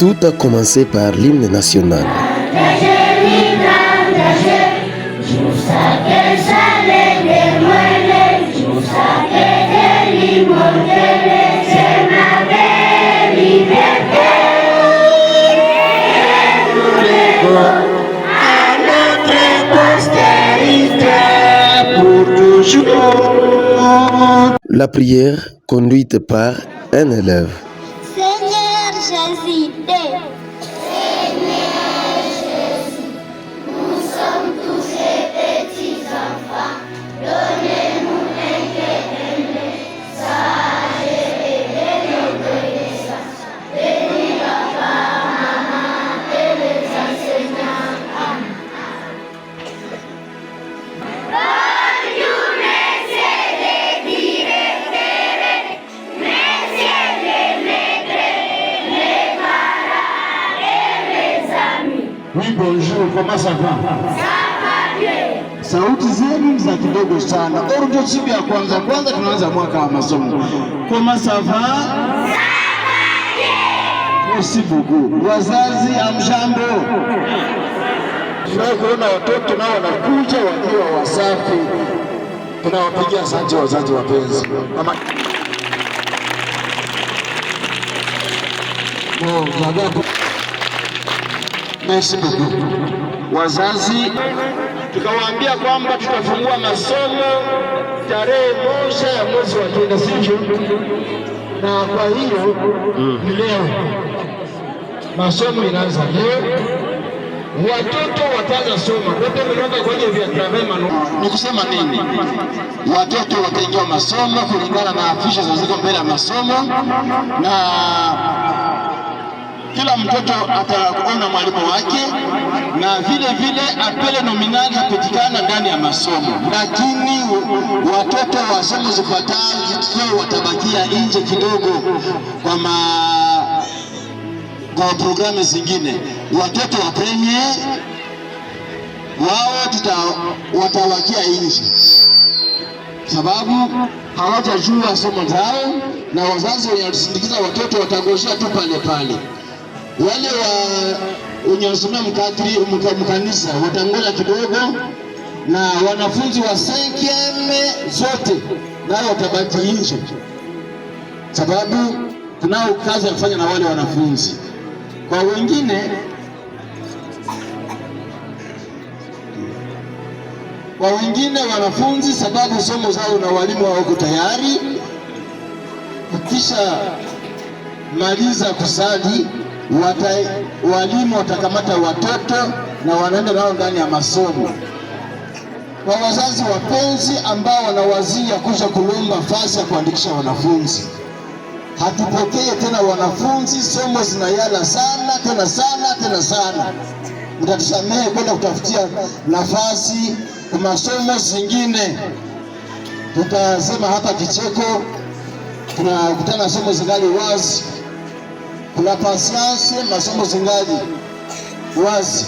Tout a commencé par l'hymne national. La prière conduite par un élève. Seigneur Jésus, nous sommes tous des petits enfants. Donnez-nous un cœur aimé, sage et d'obéissance. Bénis papa, maman et les enseignants. Bonne journée, c'est les directeurs, messieurs les maîtres, les parents et les amis. Oui, bonjour, comment ça va? Ça va bien. Sauti zenu za kidogo sana. Ndio siku ya kwanza tunaanza mwaka wa masomo. Comment ça va? Ça va bien. Merci beaucoup. Wazazi amjambo. Tunaona watoto nao wanakuja wakiwa wasafi. Tunawapigia asante wazazi wapenzi. Mama Merci beaucoup. Wazazi tukawaambia kwamba tutafungua masomo tarehe 1 ya mwezi wa 9, sivyo? Na kwa hiyo ni leo masomo inaanza leo, watoto wataanza soma. Wote mnaomba kwenye vya travail ni kusema nini? Watoto wataingia masomo kulingana na afisha zilizo mbele ya masomo, na kila mtoto ataona mwalimu wake, na vile vile apele nominali hapatikana ndani ya masomo, lakini watoto wa somo zifuatazo watabakia nje kidogo kwa programu zingine. Watoto wa premier wao watabakia nje sababu hawajajua somo zao, na wazazi wanasindikiza watoto watangojea tu pale pale. Wale wenye wanasomea mkanisa watangoja kidogo, na wanafunzi wa 5e zote nao watabaki nje, sababu tunao kazi ya kufanya na wale wanafunzi. Kwa wengine wanafunzi, sababu somo zao na walimu hawako tayari, kisha maliza kusali walimu watakamata watoto na wanaenda nao ndani ya masomo. Kwa wazazi wapenzi ambao wanawazia kuja kulomba fasi ya kuandikisha wanafunzi, hatupokee tena wanafunzi, somo zinayala sana tena sana. Mtatusamehe kwenda kutafutia nafasi kwa masomo zingine. Tutasema hapa kicheko, tunakutana somo zingali wazi. Kuna pasiansi, masomo zingali wazi.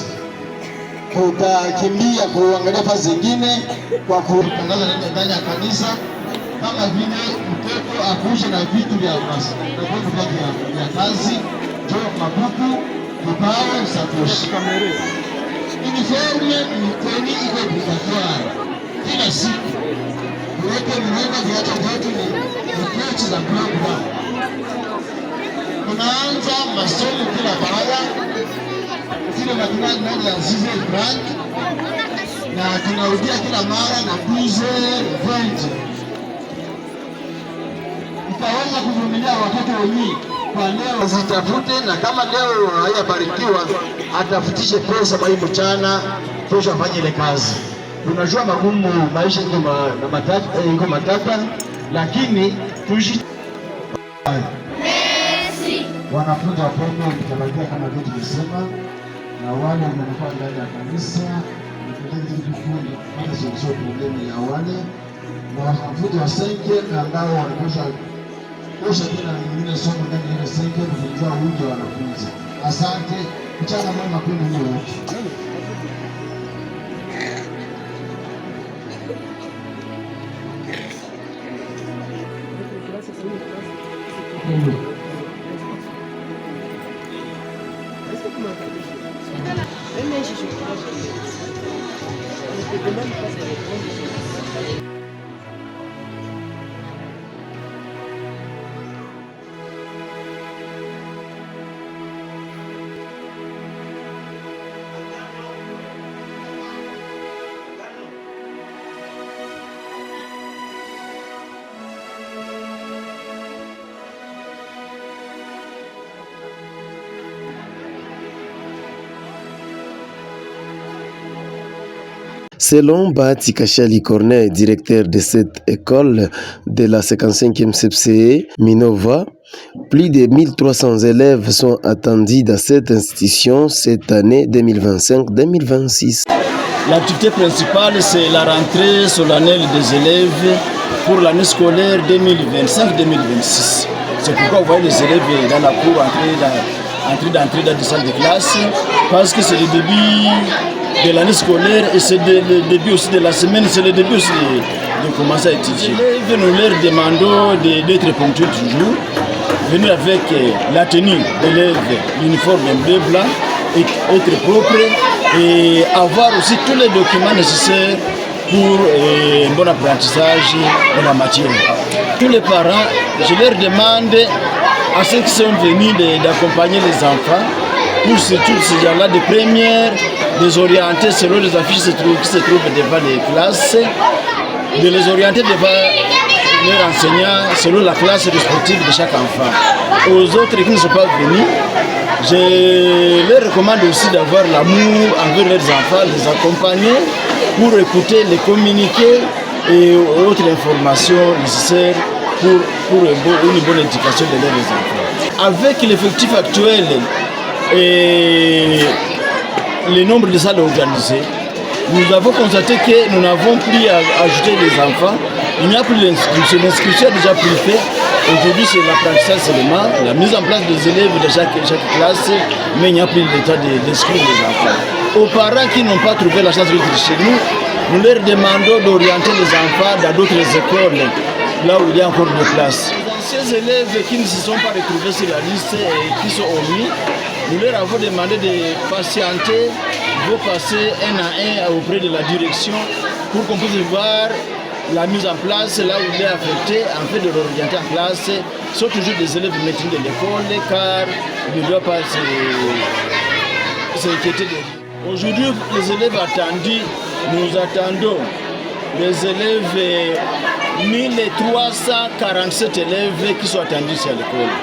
Tutakimbia kuangalia fasi zingine kwa kutangaza ndani ya kanisa, kama vile mtoto akuje na vitu vya kazi, mabuku, vibao, sakoshi, uniforme, mteni iko obligatoire kila siku. Kuweke mwenga viatu vyetu ni kochi za program. Tunaanza masomo kila mara kile matinali ndani ya zize brand, na tunarudia kila mara na 12:20. Itaweza kuvumilia watoto wengi kwa leo, zitafute, na kama leo hayabarikiwa atafutishe pesa kwa hii mchana, kesho afanye ile kazi. Tunajua magumu, maisha iko matata, lakini wanafunzi wapendwa, mtabakia kama vile tulisema, na wale wanaokuwa ndani ya kanisa hata sio problemu ya wale na wanafunzi wa 5 ambao wanakusha tena nyingine somo ndani ya 5 kufundisha wingi wa wanafunzi. Asante, mchana mwema kwenu wote. Selon Bahati Kachali Corneille, directeur de cette école de la 55e CPCE Minova, plus de 1300 élèves sont attendus dans cette institution cette année 2025-2026. L'activité principale, c'est la rentrée solennelle des élèves pour l'année scolaire 2025-2026. C'est pourquoi vous voyez les élèves dans la cour entrer dans des salles de classe, parce que c'est le début de l'année scolaire et c'est le début aussi de la semaine, c'est le début aussi de commencer à étudier. Les élèves, nous leur demandons d'être ponctuels toujours, venir avec la tenue d'élève, l'uniforme bleu blanc, être propre et avoir aussi tous les documents nécessaires pour un bon apprentissage de la matière. Tous les parents, je leur demande à ceux qui sont venus d'accompagner les enfants pour tous ces gens-là de première, les orienter selon les affiches qui se trouvent devant les classes, de les orienter devant leurs enseignants selon la classe respective de chaque enfant. Aux autres qui ne sont pas venus, je leur recommande aussi d'avoir l'amour envers leurs enfants, les accompagner pour écouter, les communiquer et autres informations nécessaires pour une bonne éducation de leurs enfants. Avec l'effectif actuel et le nombre de salles organisées, nous avons constaté que nous n'avons plus à ajouter des enfants. Il n'y a plus d'inscription. L'inscription est déjà plus faite. Aujourd'hui, c'est l'apprentissage seulement, la mise en place des élèves de chaque classe, mais il n'y a plus le temps d'inscrire les enfants. Aux parents qui n'ont pas trouvé la chance d'être chez nous, nous leur demandons d'orienter les enfants dans d'autres écoles, là où il y a encore de place. Ces élèves qui ne se sont pas retrouvés sur la liste et qui sont omis, nous leur avons demandé de patienter, de passer un à un auprès de la direction pour qu'on puisse voir la mise en place là où il est affecté, en fait de l'orienter en classe. Ce sont toujours des élèves maîtrisés de l'école car il ne doit pas s'inquiéter de lui. Aujourd'hui, les élèves attendus, nous attendons les élèves 1347 élèves qui sont attendus sur l'école.